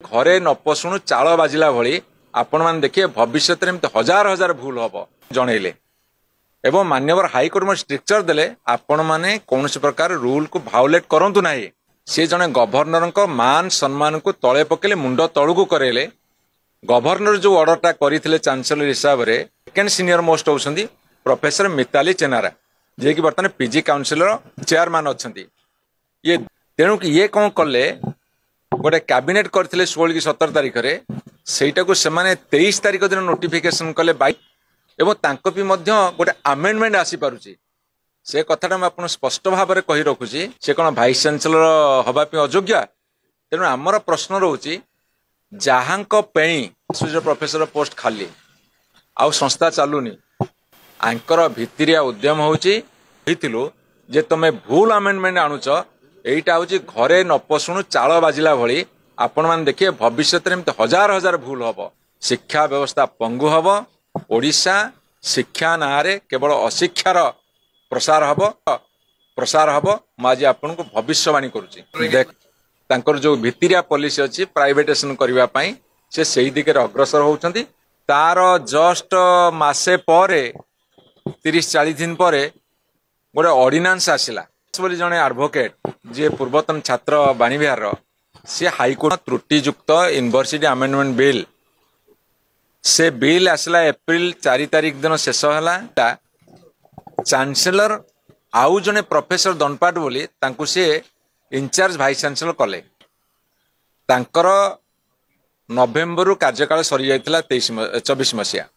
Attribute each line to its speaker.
Speaker 1: घरे न पशुणु चाल बाजिला भली आपण मान देखिए भविष्य में हजार हजार भूल हम जनइले एवं मान्यवर हाईकोर्ट में स्ट्रिक्चर देले आपण माने कौन प्रकार रूल को भायोलेट करंतु नाही। से जने गवर्नर मान सम्मान को तले पकेले मुंड तलू करेले। गवर्नर जो ऑर्डरटा करथिले चांसलर हिसाब रे सेकेंड सीनियर मोस्ट होउछंदी प्रोफेसर मिताली चेनारा जे कि वर्तमान पीजी काउंसिलर चेयरमैन अछंती। ये तेणु कि ये कौन कले गोटे कैबिनेट करथिले 16 की 17 तारिख रे सेटा को से माने 23 तारिख दिन नोटिफिकेशन कले बाई एवं तांको भी मध्य गोटे अमेंडमेंट आसी पारुची। से कथाटा मैं आपन स्पष्ट भाव में कहि रखुची से कोन वाइस चांसलर हबा पे अयोग्य। तेणु आमर प्रश्न रहउची जहांक पेई प्रोफेसर पोस्ट खाली आउ संस्था चालुनी आंकर भित्तिरिया उद्यम होउची हितिलु जे तमे भूल अमेंडमेंट आणुच एटा होउची घरे न पशुणु चाल बाजिला भली आपण मान देखिए भविष्य में हजार हजार भूल हम। शिक्षा व्यवस्था पंगु हम। ओडिशा शिक्षा नारे केवल अशिक्षार प्रसार हम आज आपन को भविष्यवाणी करुची। देख तांकर जो भित्तिरिया पॉलिसी अछि प्राइवेटेशन करबा पई से सही दिके अग्रसर होउछंती। तार जस्ट मासे परे 30-40 दिन परे गोटे ऑर्डिनेंस आसिला बोली जने एडवोकेट जे पूर्वतन छात्र बाणीविहार सी हाईकोर्ट त्रुटियुक्त यूनिवर्सिटी अमेंडमेंट बिल से बिल आसला एप्रिल 4 तारिख दिन शेष है। चांसलर आउ जने प्रोफेसर दनपाट बोली तांकु से इंचार्ज वाइस चांसलर कले तांकर नवेम्बर कार्यकाल सरी जाइतिला 24 मसिया।